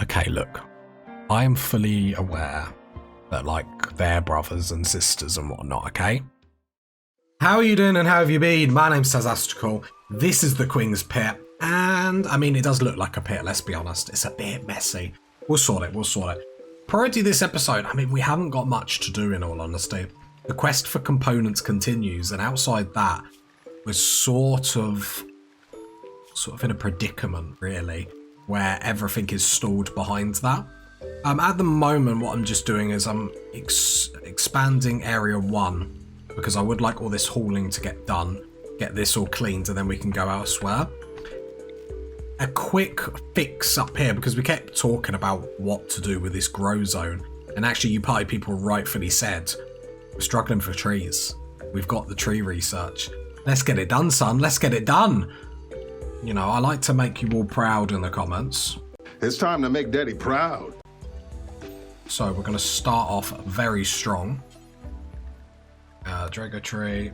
Okay, look, I am fully aware that, like, they're brothers and sisters and whatnot, okay? How are you doing and how have you been? My name's Sazastical. This is the Queen's Pit, and, I mean, it does look like a pit, let's be honest. It's a bit messy. We'll sort it. Priority this episode, I mean, we haven't got much to do, in all honesty. The quest for components continues, and outside that, we're sort of in a predicament, really, where everything is stalled behind that. At the moment, what I'm just doing is I'm expanding Area 1, because I would like all this hauling to get done, get this all cleaned, and then we can go elsewhere. A quick fix up here, because we kept talking about what to do with this grow zone, and actually you party people rightfully said, we're struggling for trees. We've got the tree research. Let's get it done, son. Let's get it done. You know, I like to make you all proud in the comments. It's time to make Daddy proud. So we're going to start off very strong. Drago tree.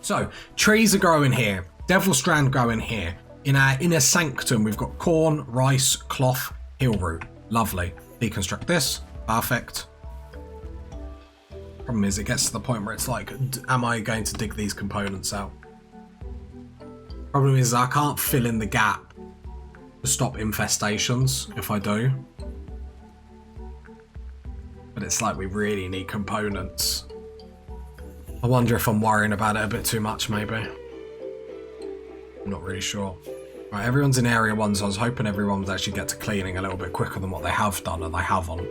So, trees are growing here. Devil strand growing here. In our inner sanctum, we've got corn, rice, cloth, heel root. Lovely. Deconstruct this. Perfect. Problem is, it gets to the point where it's like, am I going to dig these components out? Problem is, I can't fill in the gap to stop infestations if I do. But it's like we really need components. I wonder if I'm worrying about it a bit too much, maybe. I'm not really sure. Right, everyone's in Area 1, so I was hoping everyone would actually get to cleaning a little bit quicker than what they have done, and they haven't.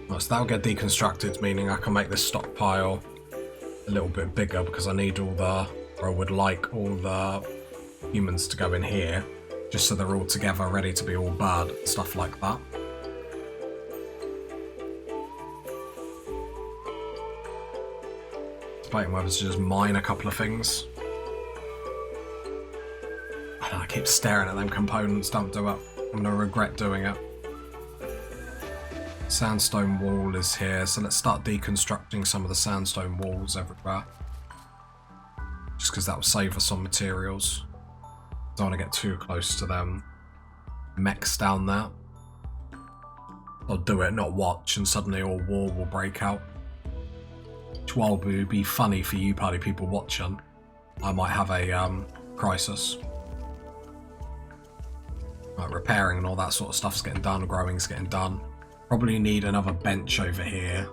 Right, so that'll get deconstructed, meaning I can make this stockpile a little bit bigger, because I need all the, or I would like all the humans to go in here, just so they're all together, ready to be all bad, stuff like that. Debating whether to just mine a couple of things. I keep staring at them components, don't do it. I'm gonna regret doing it. Sandstone wall is here, so let's start deconstructing some of the sandstone walls everywhere. Just because that will save us on materials. Don't want to get too close to them mechs down there. I'll do it, not watch, and suddenly all war will break out. Which, while would be funny for you party people watching, I might have a crisis. Like repairing and all that sort of stuff's getting done, growing's getting done. Probably need another bench over here.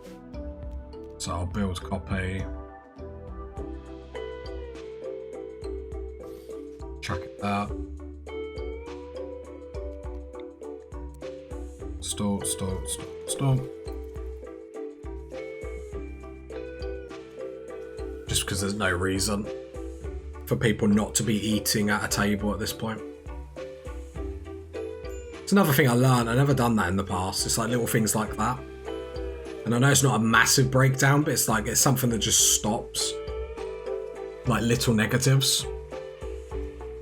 So I'll build copy. Chuck it there. Store. Just because there's no reason for people not to be eating at a table at this point. It's another thing I learned. I've never done that in the past. It's like little things like that. And I know it's not a massive breakdown, but it's like it's something that just stops. Like little negatives.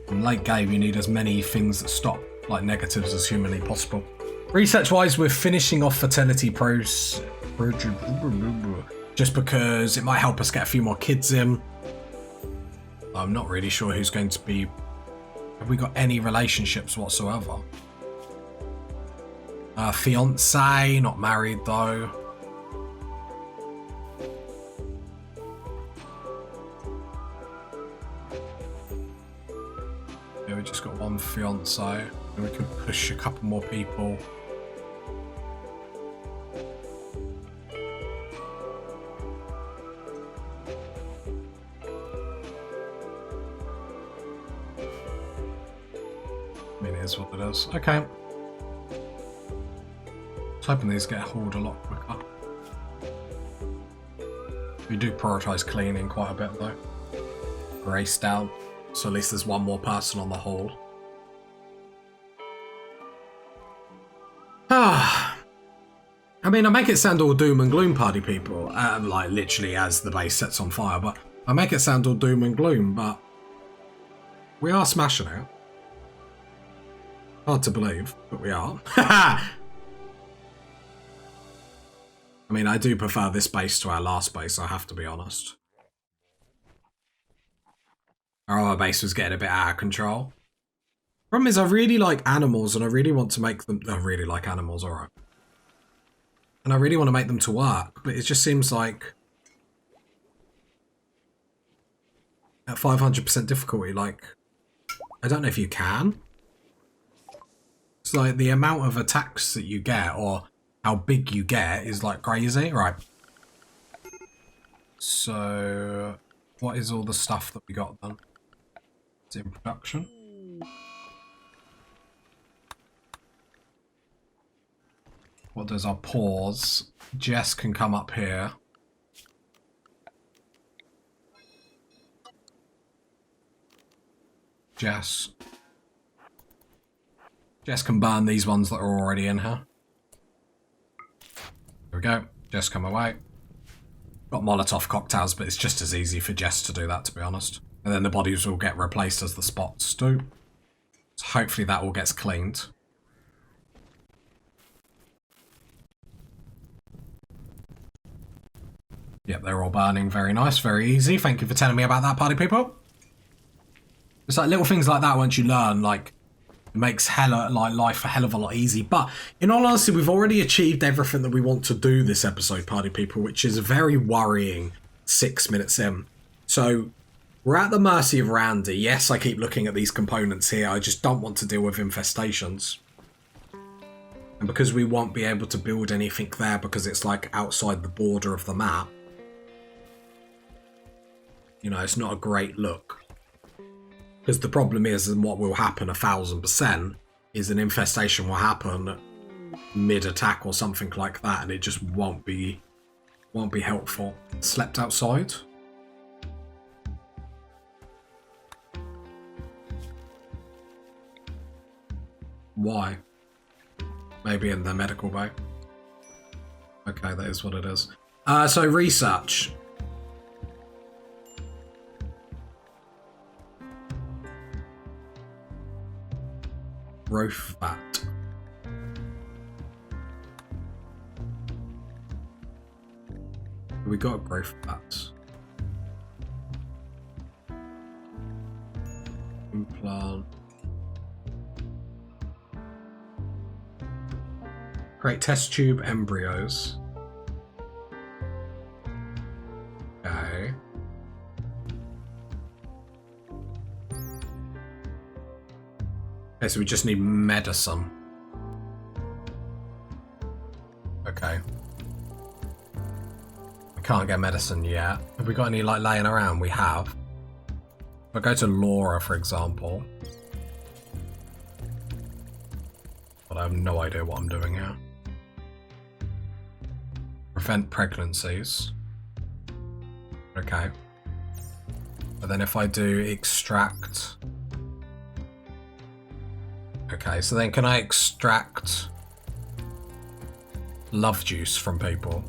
In late game, you need as many things that stop like negatives as humanly possible. Research-wise, we're finishing off fertility pros. Just because it might help us get a few more kids in. I'm not really sure who's going to be... Have we got any relationships whatsoever? Fiance, not married though. Yeah, we just got one fiance. And we could push a couple more people. I mean, it is what it is. Okay. I was hoping these get hauled a lot quicker. We do prioritise cleaning quite a bit though. Graced out, so at least there's one more person on the haul. I mean, I make it sound all doom and gloom, party people, like literally as the base sets on fire, but I make it sound all doom and gloom, but we are smashing it. Hard to believe, but we are. I mean, I do prefer this base to our last base, I have to be honest. Our other base was getting a bit out of control. Problem is, I really like animals, and I really want to make them. I really like animals, alright. And I really want to make them to work, but it just seems like at 500% difficulty, like, I don't know if you can. It's like the amount of attacks that you get, or how big you get, is like crazy. Right. So, what is all the stuff that we got then? It's in production. What does our pause? Jess can come up here. Jess can burn these ones that are already in her. There we go. Jess, come away. Got Molotov cocktails, but it's just as easy for Jess to do that, to be honest. And then the bodies will get replaced as the spots do. So hopefully that all gets cleaned. Yep, they're all burning. Very nice, very easy. Thank you for telling me about that, party people. It's like little things like that once you learn, like, it makes life a hell of a lot easy. But in all honesty, we've already achieved everything that we want to do this episode, party people, which is very worrying 6 minutes in. So we're at the mercy of Randy. Yes, I keep looking at these components here. I just don't want to deal with infestations. And because we won't be able to build anything there because it's like outside the border of the map, you know, it's not a great look. Because the problem is, and what will happen 1000%, is an infestation will happen mid-attack or something like that, and it just won't be helpful. Slept outside. Why? Maybe in the medical bay. Okay, that is what it is. So research. Growth vat. We got a growth vat. Implant. Create test tube embryos. Okay. Okay, so we just need medicine. Okay. We can't get medicine yet. Have we got any like laying around? We have. If I go to Laura, for example. But I have no idea what I'm doing here. Prevent pregnancies. Okay. But then if I do extract... Okay, so then can I extract love juice from people?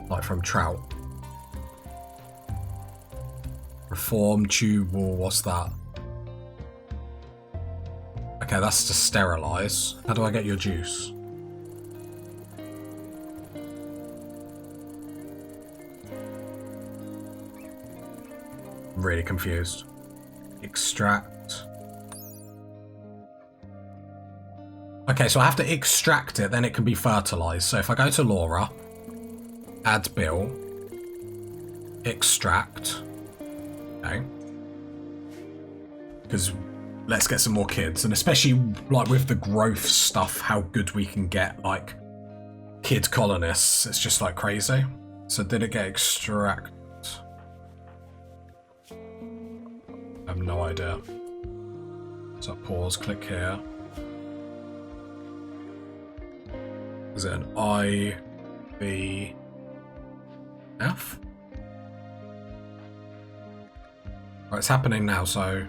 Like from trout? Reform tube wall, what's that? Okay, that's to sterilize. How do I get your juice? I'm really confused. Extract. Okay, so I have to extract it, then it can be fertilized. So if I go to Laura, add Bill, extract. Okay. Because let's get some more kids, and especially like with the growth stuff, how good we can get like kid colonists. It's just like crazy. So did it get extract? I have no idea. So pause, click here. Is it an I, B, F? Right, it's happening now, so...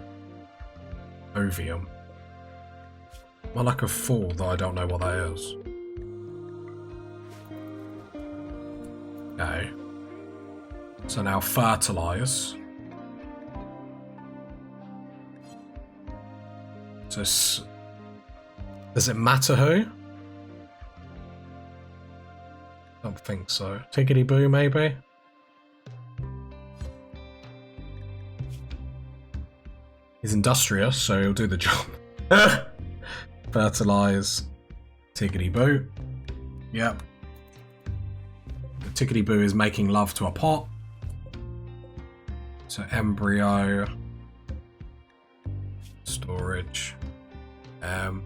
Ovium. Am I like a fool that I don't know what that is? Okay. So now fertilise. So does it matter who? Don't think so. Tickety boo, maybe? Is He's industrious, so he'll do the job. Fertilize. Tickety boo. Yep. The tickety boo is making love to a pot. So embryo. Storage. Embryo.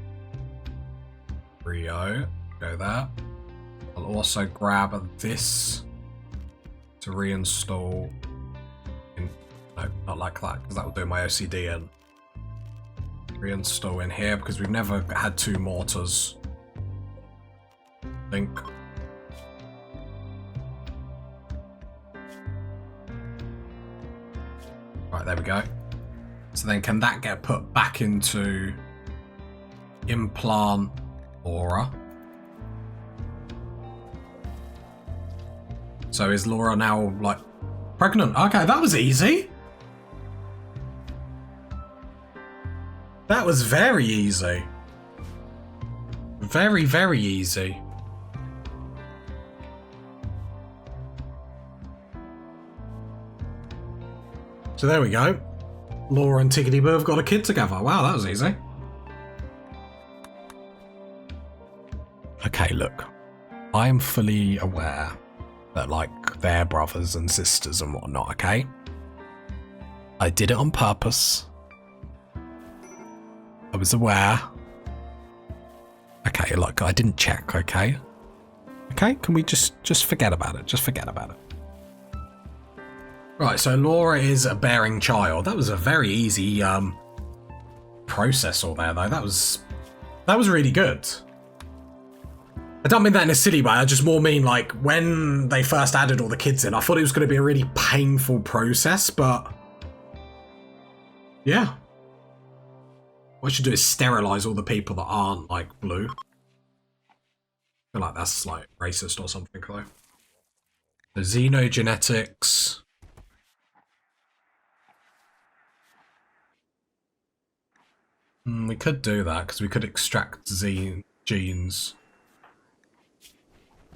Go there. I'll also grab this to reinstall. No, not like that, because that will do my OCD in. Reinstall in here, because we've never had 2 mortars. I think. Right, there we go. So then can that get put back into implant Laura? So is Laura now, like, pregnant? Okay, that was easy. That was very easy. Very, very easy. So there we go. Laura and Tickety Boo have got a kid together. Wow, that was easy. Okay, look. I am fully aware that, like, they're brothers and sisters and whatnot, okay? I did it on purpose. I was aware. Okay, look, I didn't check, okay? Okay, can we just forget about it? Just forget about it. Right, so Laura is a bearing child. That was a very easy process all there, though. That was really good. I don't mean that in a silly way. I just more mean, like, when they first added all the kids in, I thought it was going to be a really painful process, but yeah. What I should do is sterilize all the people that aren't, like, blue. I feel like that's, like, racist or something, though. The xenogenetics. We could do that, because we could extract genes.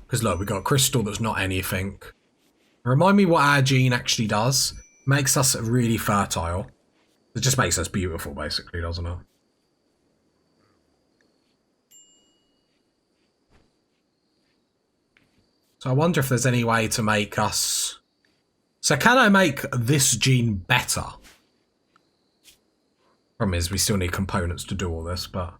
Because look, we got a crystal that's not anything. Remind me what our gene actually does. Makes us really fertile. It just makes us beautiful, basically, doesn't it? So I wonder if there's any way to make us... So can I make this gene better? Problem is, we still need components to do all this, but...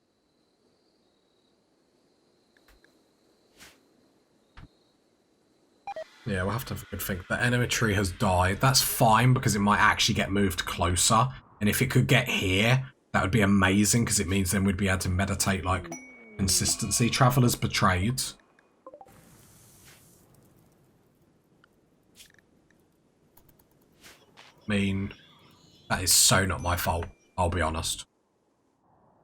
Yeah, we'll have to have a good think. The enemy tree has died. That's fine, because it might actually get moved closer. And if it could get here, that would be amazing, because it means then we'd be able to meditate, like, consistency. Travelers betrayed. I mean, that is so not my fault, I'll be honest.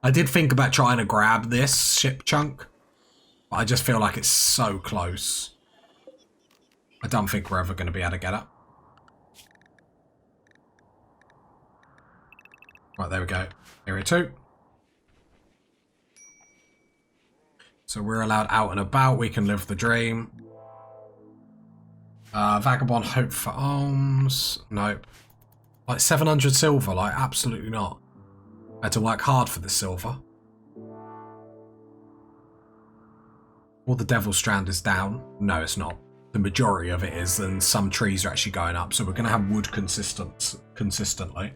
I did think about trying to grab this ship chunk, but I just feel like it's so close. I don't think we're ever going to be able to get it. Right, there we go. Area 2. So we're allowed out and about. We can live the dream. Vagabond hope for alms. Nope. Like 700 silver. Like, absolutely not. I had to work hard for this silver. All the Devil Strand is down. No, it's not. The majority of it is, and some trees are actually going up. So we're going to have wood consistently.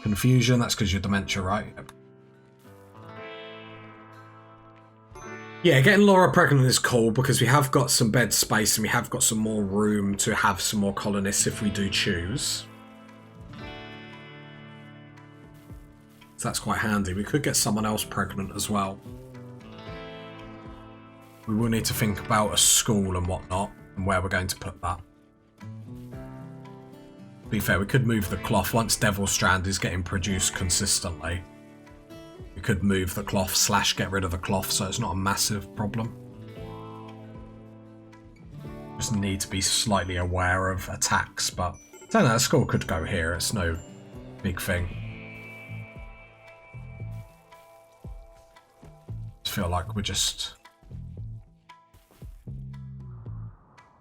Confusion, that's because you're dementia, right? Yeah, getting Laura pregnant is cool because we have got some bed space and we have got some more room to have some more colonists if we do choose. So that's quite handy. We could get someone else pregnant as well. We will need to think about a school and whatnot and where we're going to put that. To be fair, we could move the cloth once Devil Strand is getting produced consistently. We could move the cloth / get rid of the cloth, so it's not a massive problem. Just need to be slightly aware of attacks, but I don't know, the school could go here, it's no big thing. I feel like we're just...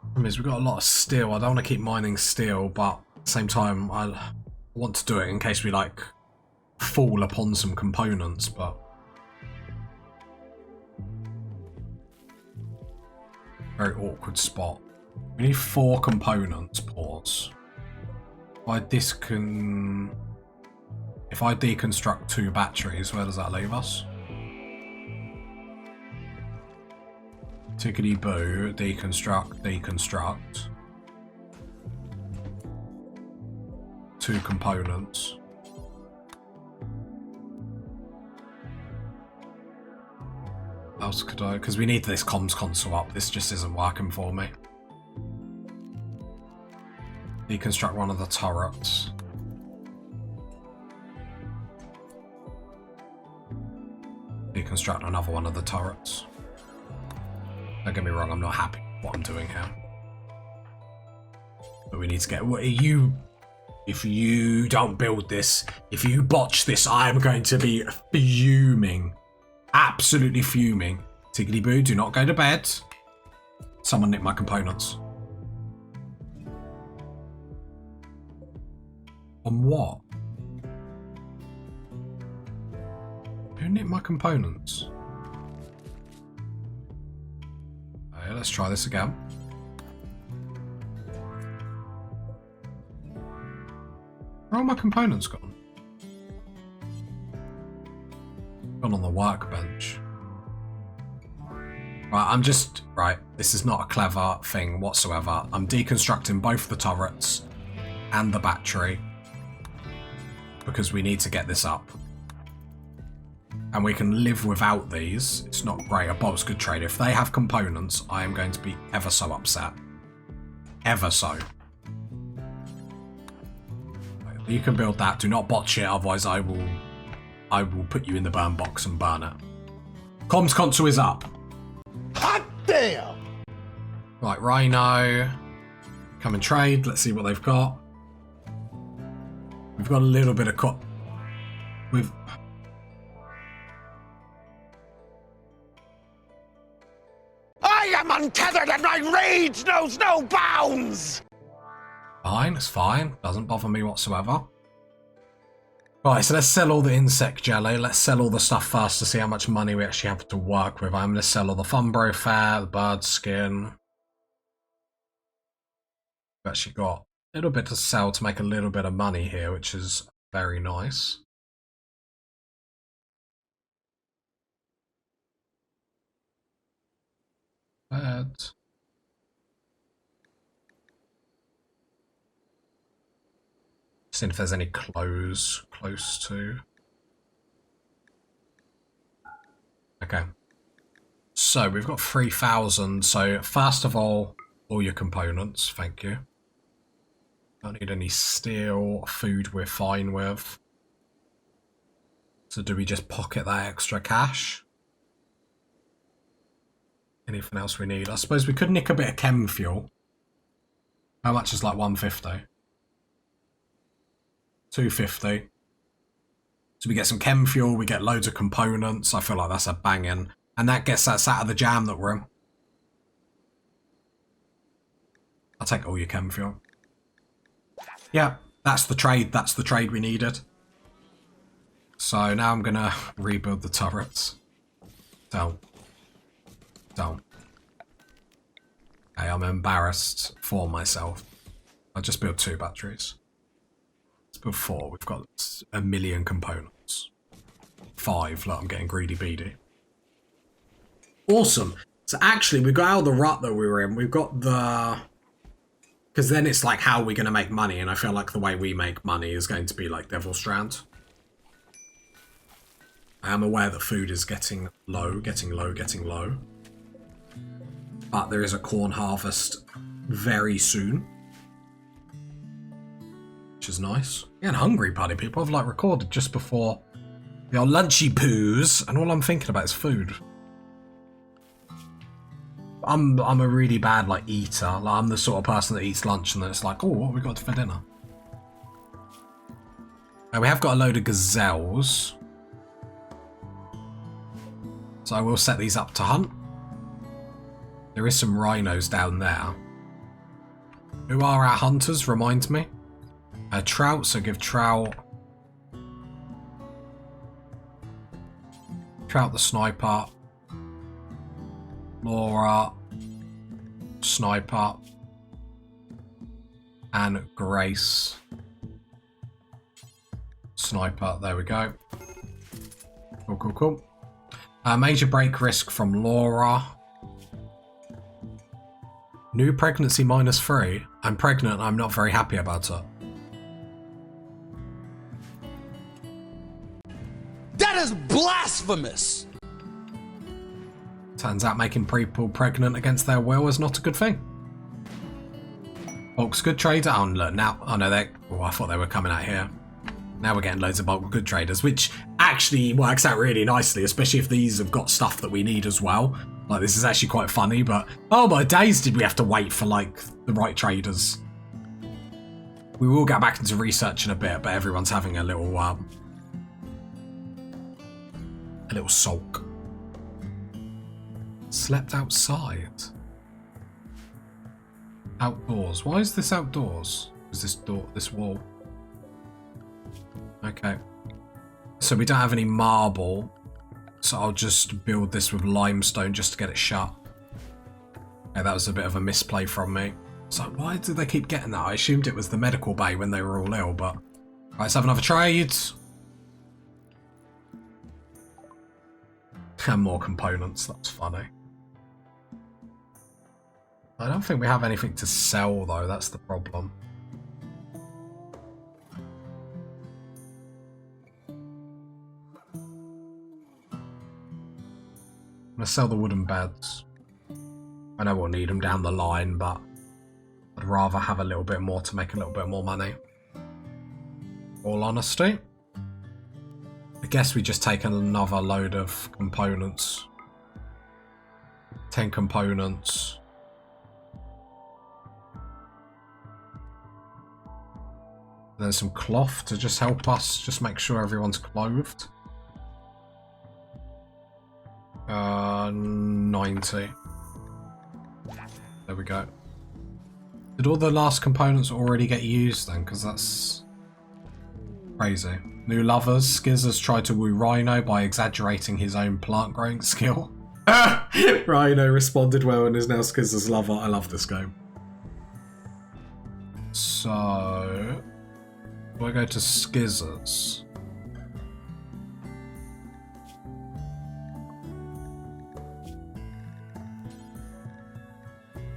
Problem is, we've got a lot of steel. I don't want to keep mining steel, but at the same time, I want to do it in case we, like, fall upon some components, but very awkward spot. We need 4 components. Pause. If I deconstruct 2 batteries, where does that leave us? Tickety boo, deconstruct, deconstruct. 2 components. What else could I? Because we need this comms console up. This just isn't working for me. Deconstruct one of the turrets. Deconstruct another one of the turrets. Don't get me wrong, I'm not happy with what I'm doing here. But we need to get... If you don't build this, if you botch this, I'm going to be fuming. Absolutely fuming. Tiggity boo, do not go to bed. Someone nicked my components. On what? Who nicked my components? Okay, let's try this again. Where are my components gone? Gone on the workbench. Right, this is not a clever thing whatsoever. I'm deconstructing both the turrets and the battery because we need to get this up. And we can live without these. It's not great. A bolt's good trade. If they have components, I am going to be ever so upset. Ever so. You can build that. Do not botch it, otherwise I will put you in the burn box and burn it. Comms console is up. Hot damn! Right, Rhino. Come and trade. Let's see what they've got. We've got a little bit of I am untethered and my rage knows no bounds! Fine, it's fine. Doesn't bother me whatsoever. Right, so let's sell all the insect jelly. Let's sell all the stuff first to see how much money we actually have to work with. I'm going to sell all the Fumbro fat, the bird skin. We've actually got a little bit to sell to make a little bit of money here, which is very nice. Bed. Seeing if there's any clothes close to. Okay. So we've got 3,000. So first of all your components. Thank you. Don't need any steel. Food we're fine with. So do we just pocket that extra cash? Anything else we need? I suppose we could nick a bit of chem fuel. How much is like 150? 250. So we get some chem fuel, we get loads of components. I feel like that's a banging. And that gets us out of the jam that we're in. I'll take all your chem fuel. Yeah, that's the trade. That's the trade we needed. So now I'm going to rebuild the turrets. Don't. Okay, I'm embarrassed for myself. I'll just build 2 batteries. Before we've got 1 million components. 5, like I'm getting greedy beady. Awesome. So actually we got out of the rut that we were in. We've got the... Because then it's like, how are we going to make money? And I feel like the way we make money is going to be like Devil's Strand. I am aware that food is getting low. But there is a corn harvest very soon. Which is nice. Getting hungry, party people. I've like recorded just before the old lunchy poos, and all I'm thinking about is food. I'm a really bad like eater. Like I'm the sort of person that eats lunch and then it's like, oh, what have we got for dinner? And we have got a load of gazelles. So I will set these up to hunt. There is some rhinos down there. Who are our hunters? Remind me. Trout, so give Trout Swap out the sniper. Laura. Sniper. And Grace. Sniper. There we go. Cool, cool, cool. Major break risk from Laura. New pregnancy -3. I'm pregnant. I'm not very happy about it. That is blasphemous! Turns out making people pregnant against their will is not a good thing. Bulk's good trader. Oh, look, now. Oh, no, they. Oh, I thought they were coming out here. Now we're getting loads of bulk good traders, which actually works out really nicely, especially if these have got stuff that we need as well. Like, this is actually quite funny, but oh my days, did we have to wait for, like, the right traders. We will get back into research in a bit, but everyone's having a little sulk. Slept outside. Outdoors. Why is this outdoors? Is this door, this wall? Okay. So we don't have any marble. So I'll just build this with limestone just to get it shut. Okay, that was a bit of a misplay from me. So why do they keep getting that? I assumed it was the medical bay when they were all ill, but... Right, let's have another trade. And more components, that's funny. I don't think we have anything to sell though, that's the problem. I'm gonna sell the wooden beds. I know we'll need them down the line, but I'd rather have a little bit more to make a little bit more money. All honesty. I guess we just take another load of components. 10 components. Then some cloth to just help us, just make sure everyone's clothed. 90. There we go. Did all the last components already get used then? Because that's crazy. New lovers. Skizzers tried to woo Rhino by exaggerating his own plant growing skill. Rhino responded well and is now Skizzer's lover. I love this game. So... do I go to Skizzers?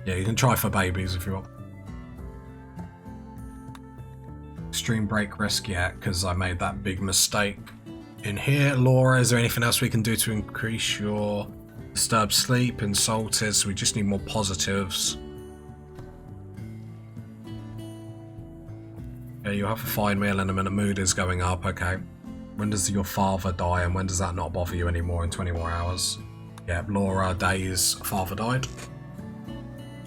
Yeah, you can try for babies if you want. Extreme break risk, yeah, because I made that big mistake. In here, Laura, is there anything else we can do to increase your disturbed sleep? Insulted, so we just need more positives. Okay, you have a fine meal in a minute. Mood is going up, okay. When does your father die and when does that not bother you anymore in 20 more hours? Yeah, Laura, days, father died.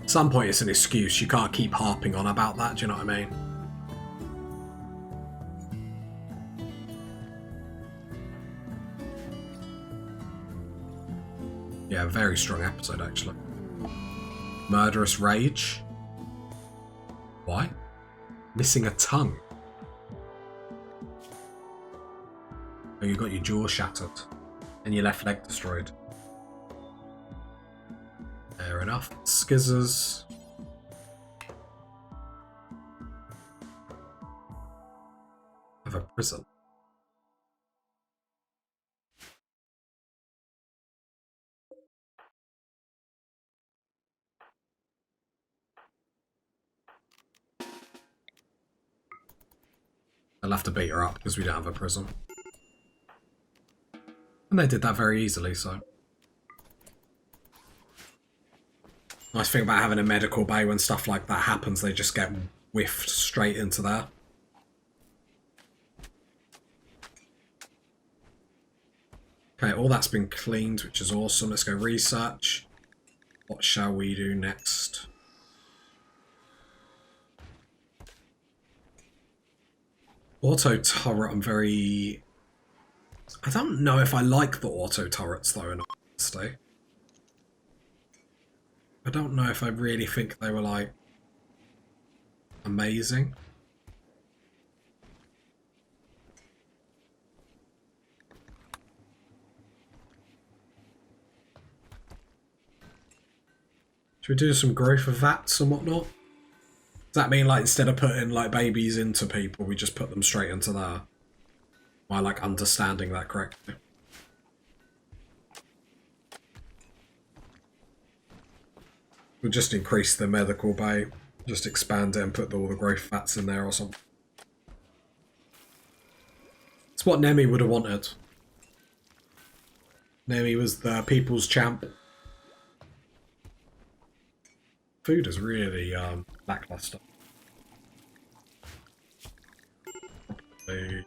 At some point it's an excuse, you can't keep harping on about that, do you know what I mean? Yeah, very strong episode actually. Murderous rage. Why? Missing a tongue. Oh, you got your jaw shattered and your left leg destroyed. Fair enough. Skizzers. Have a prison. I'll have to beat her up because we don't have a prison. And they did that very easily, so. Nice thing about having a medical bay, when stuff like that happens, they just get whiffed straight into there. Okay, all that's been cleaned, which is awesome. Let's go research. What shall we do next? Auto turret, I'm very... I don't know if I like the auto turrets though, in honesty. I don't know if I really think they were like amazing. Should we do some growth of vats and whatnot? Does that mean, like, instead of putting, like, babies into people, we just put them straight into there? Am I, like, understanding that correctly? We'll just increase the medical bay. Just expand it and put all the growth vats in there or something. It's what Nemi would have wanted. Nemi was the people's champ. Food is really lackluster. There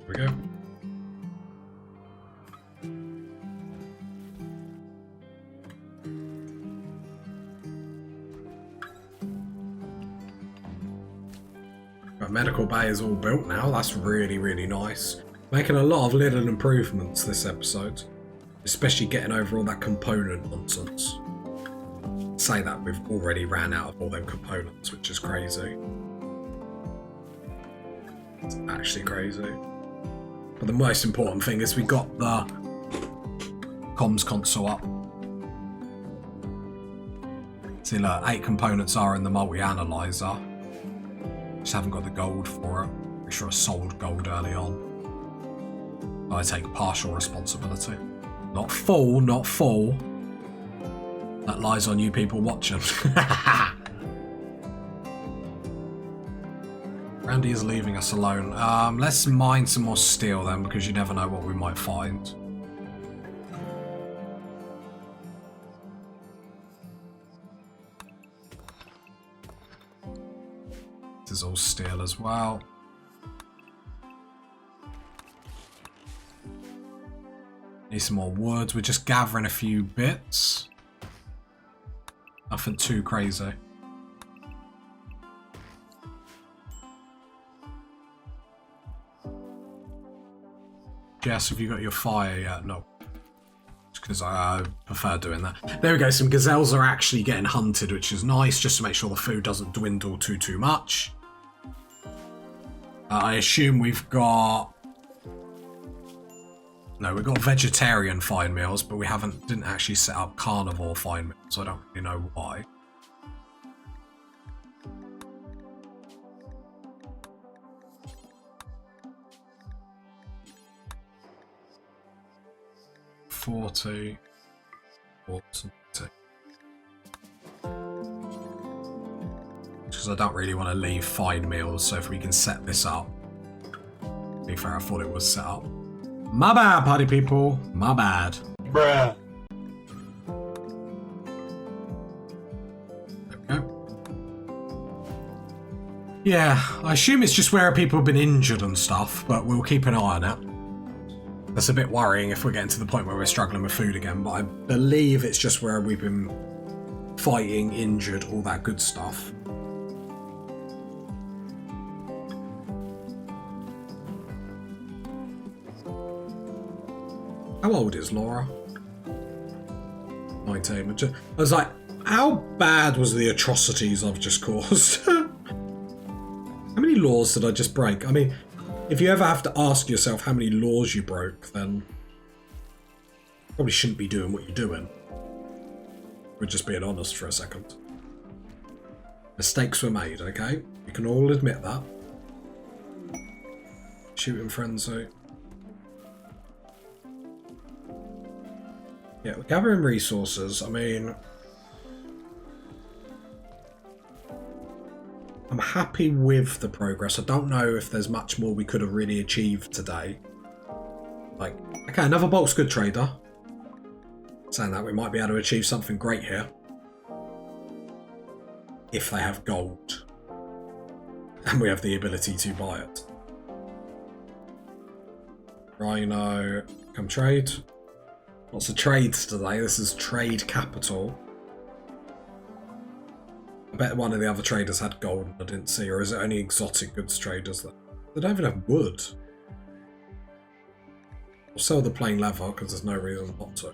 we go. Medical bay is all built now. That's really, really nice. Making a lot of little improvements this episode. Especially getting over all that component nonsense. Say that we've already ran out of all them components, which is crazy. It's actually crazy. But the most important thing is we got the comms console up. See, look, 8 components are in the multi-analyzer. Just haven't got the gold for it. Pretty sure I sold gold early on. I take partial responsibility. Not full, not full. That lies on you people watching. Randy is leaving us alone. Let's mine some more steel then, because you never know what we might find. This is all steel as well. Need some more wood. We're just gathering a few bits. Nothing too crazy. Jess, have you got your fire yet? No. Because I prefer doing that. There we go. Some gazelles are actually getting hunted, which is nice, just to make sure the food doesn't dwindle too much. I assume we've got... No, we've got vegetarian fine meals, but we didn't actually set up carnivore fine meals, so I don't really know why. $40. Because I don't really want to leave fine meals, so if we can set this up. To be fair, I thought it was set up. My bad, party people. My bad. Bruh. There we go. Yeah, I assume it's just where people have been injured and stuff, but we'll keep an eye on it. That's a bit worrying if we're getting to the point where we're struggling with food again, but I believe it's just where we've been fighting, injured, all that good stuff. How old is Laura? 19. I was like, how bad was the atrocities I've just caused? How many laws did I just break? I mean, if you ever have to ask yourself how many laws you broke, then you probably shouldn't be doing what you're doing. We're just being honest for a second. Mistakes were made, okay? You can all admit that. Shooting frenzy. Yeah, we're gathering resources. I mean, I'm happy with the progress. I don't know if there's much more we could have really achieved today. Like, okay, another bulk's good trader. Saying that, we might be able to achieve something great here. If they have gold. And we have the ability to buy it. Rhino, come trade. Lots of trades today. This is trade capital. I bet one of the other traders had gold and I didn't see, or is it only exotic goods traders that they don't even have wood? We'll sell the plain leather because there's no reason not to.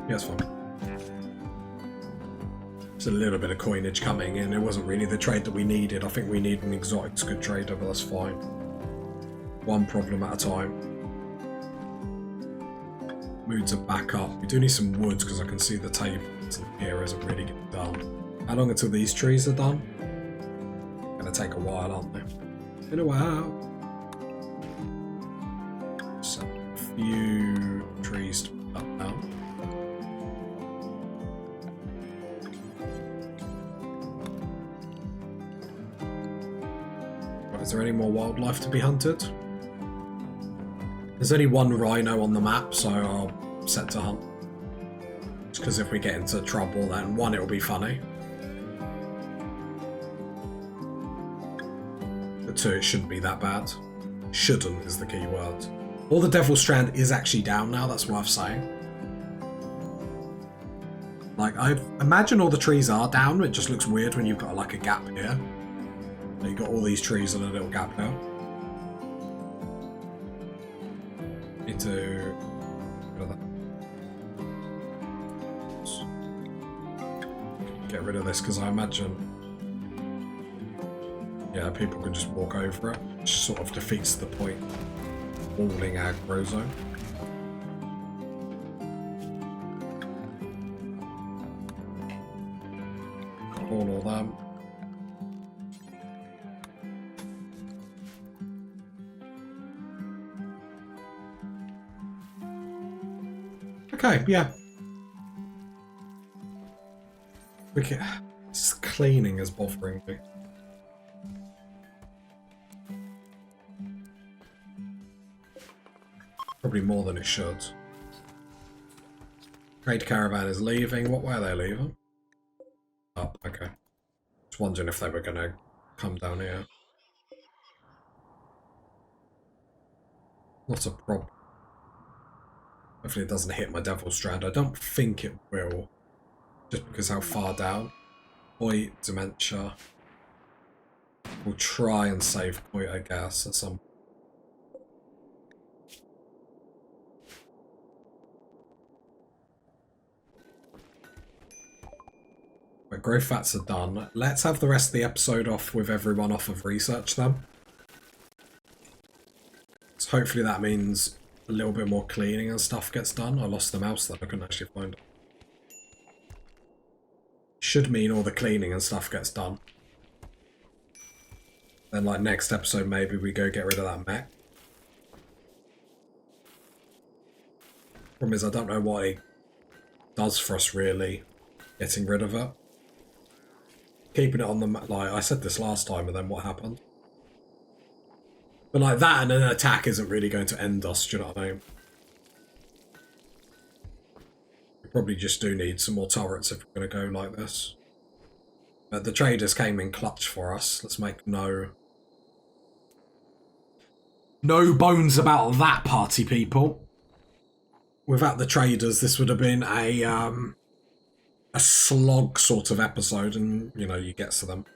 Yeah, it's fine. There's a little bit of coinage coming in. It wasn't really the trade that we needed. I think we need an exotics good trader, but that's fine. One problem at a time. Moods are back up. We do need some woods because I can see the tables here isn't really getting done. How long until these trees are done? Gonna take a while, aren't they? In a while. So, a few trees to put up now. Right, is there any more wildlife to be hunted? There's only one rhino on the map, so I'll set to hunt. Just because if we get into trouble, then one, it'll be funny. But two, it shouldn't be that bad. Shouldn't is the key word. All the Devil Strand is actually down now, that's what I'm saying. Like, I imagine all the trees are down, it just looks weird when you've got like a gap here. You've got all these trees and a little gap now. Need to get rid of this because I imagine, yeah, people can just walk over it, which sort of defeats the point. Walling aggro zone. All them. Okay, yeah. Okay, this cleaning is bothering me. Probably more than it should. Trade caravan is leaving. What way are they leaving? Up, okay. Just wondering if they were going to come down here. Not a problem. Hopefully it doesn't hit my Devil Strand. I don't think it will. Just because how far down. Coit, dementia. We'll try and save Coit, I guess, at some. Right, growth fats are done. Let's have the rest of the episode off with everyone off of research then. So hopefully that means a little bit more cleaning and stuff gets done. I lost the mouse that I couldn't actually find it. Should mean all the cleaning and stuff gets done. Then like next episode maybe we go get rid of that mech. Problem is I don't know what it does for us really, getting rid of it. Keeping it on the map, like I said this last time and then what happened? But like that and an attack isn't really going to end us, do you know what I mean? We probably just do need some more turrets if we're going to go like this. But the traders came in clutch for us. Let's make no bones about that, party people. Without the traders, this would have been a slog sort of episode, and you know, you get to them.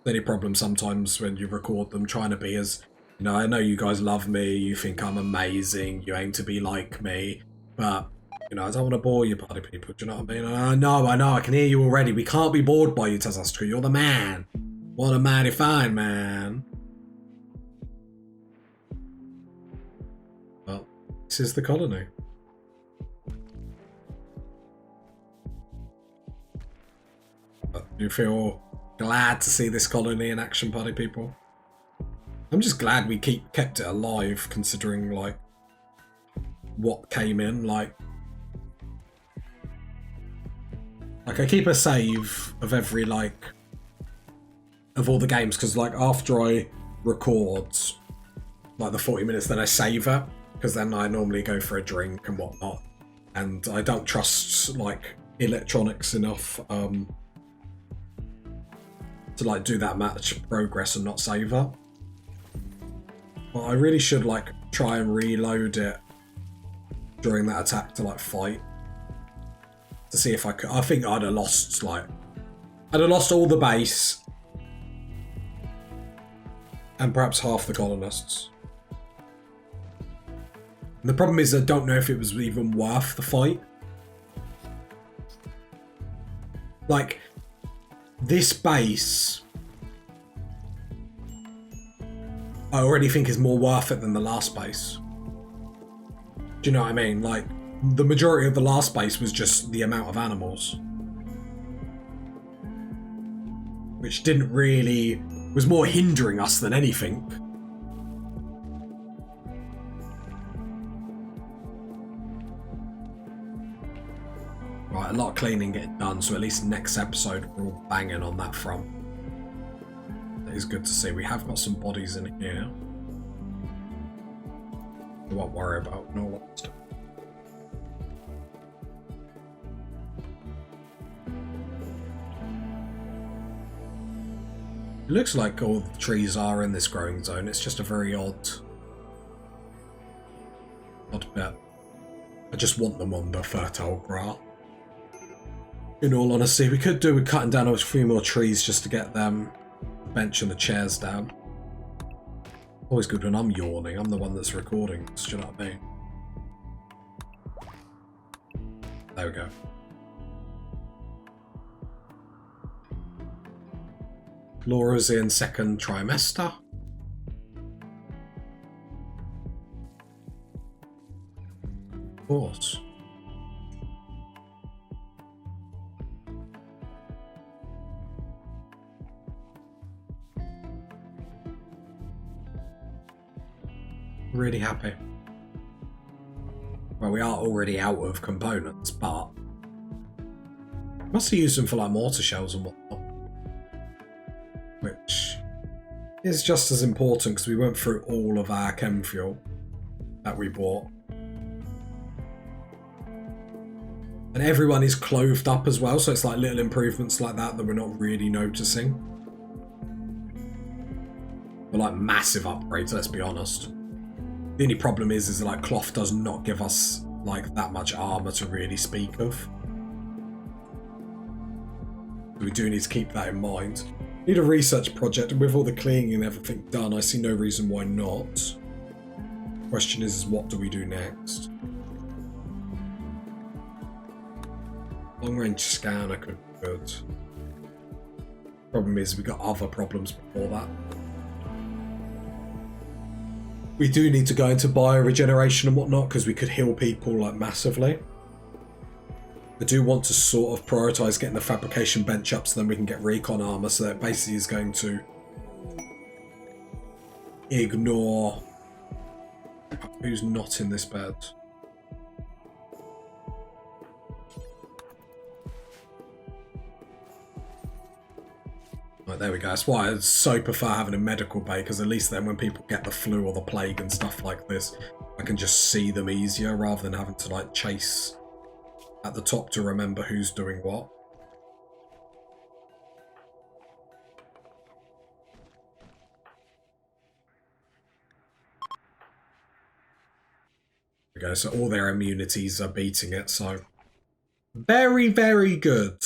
The only problem sometimes when you record them trying to be as, you know, I know you guys love me, you think I'm amazing, you aim to be like me, but you know, I don't want to bore you, party people, do you know what I mean? I know, I can hear you already. We can't be bored by you, Cassandra. You're the man. What a mighty fine man. Well, this is the colony. Do you feel glad to see this colony in action, party people? I'm just glad we kept it alive, considering like what came in. Like I keep a save of every of all the games, because like after I record like the 40 minutes, then I save it, because then I normally go for a drink and whatnot, and I don't trust like electronics enough to like do that much progress and not save it. But I really should like try and reload it during that attack to like fight, to see if I could. I think I'd have lost all the base and perhaps half the colonists. And the problem is I don't know if it was even worth the fight. like, this base, I already think is more worth it than the last base. Do you know what I mean? Like, the majority of the last base was just the amount of animals. Which didn't really... was more hindering us than anything. Right, a lot of cleaning getting done, so at least next episode we're all banging on that front. That is good to see. We have got some bodies in here. I won't worry about no lots. It looks like all the trees are in this growing zone. It's just a very odd bit. I just want them on the fertile grass. In all honesty, we could do with cutting down a few more trees just to get them, the bench and the chairs down. Always good when I'm yawning. I'm the one that's recording. Do you know what I mean? There we go. Laura's in second trimester. Of course. Really happy. Well, we are already out of components, but must have used them for like mortar shells and whatnot. Which is just as important because we went through all of our chem fuel that we bought. And everyone is clothed up as well, so it's like little improvements like that we're not really noticing. But like massive upgrades, let's be honest. The only problem is like cloth does not give us like that much armor to really speak of. We do need to keep that in mind. Need a research project, and with all the cleaning and everything done, I see no reason why not. Question is what do we do next? Long range scanner could be good. Problem is we got other problems before that. We do need to go into bioregeneration and whatnot because we could heal people like massively. I do want to sort of prioritise getting the fabrication bench up so then we can get recon armour, so that basically is going to ignore who's not in this bed. Right, there we go. That's why I so prefer having a medical bay, because at least then when people get the flu or the plague and stuff like this, I can just see them easier rather than having to like chase at the top to remember who's doing what. There we go, so all their immunities are beating it, so very, very good.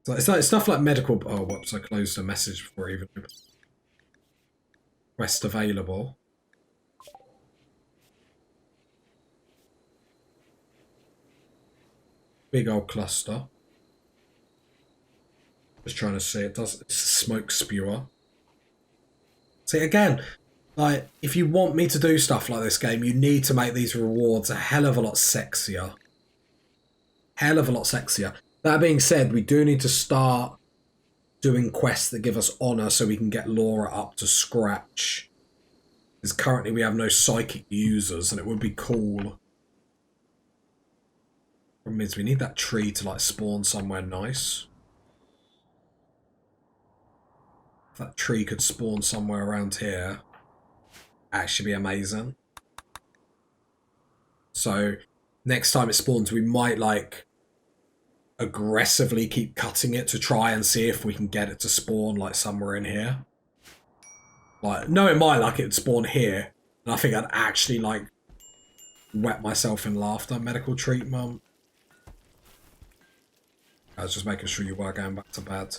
So it's like stuff like medical. Oh, whoops! I closed a message before I even quest available. Big old cluster. Just trying to see. It's a smoke spewer. See again, like if you want me to do stuff like this game, you need to make these rewards a hell of a lot sexier. Hell of a lot sexier. That being said, we do need to start doing quests that give us honour so we can get Laura up to scratch. Because currently we have no psychic users, and it would be cool. Problem is we need that tree to like spawn somewhere nice. If that tree could spawn somewhere around here, actually be amazing. So next time it spawns, we might like aggressively keep cutting it to try and see if we can get it to spawn like somewhere in here. Like, knowing my luck, it'd spawn here, and I think I'd actually like wet myself in laughter. Medical treatment. I was just making sure you were going back to bed.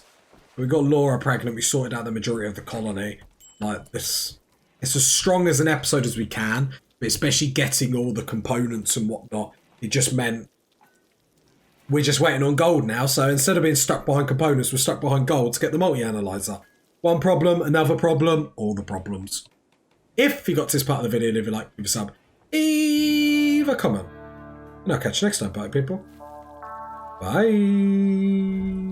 We got Laura pregnant. We sorted out the majority of the colony. Like this, it's as strong as an episode as we can, but especially getting all the components and whatnot. It just meant we're just waiting on gold now. So instead of being stuck behind components, we're stuck behind gold to get the multi-analyzer. One problem, another problem, all the problems. If you got to this part of the video, leave a like, leave a sub, leave a comment. And I'll catch you next time, bye people. Bye.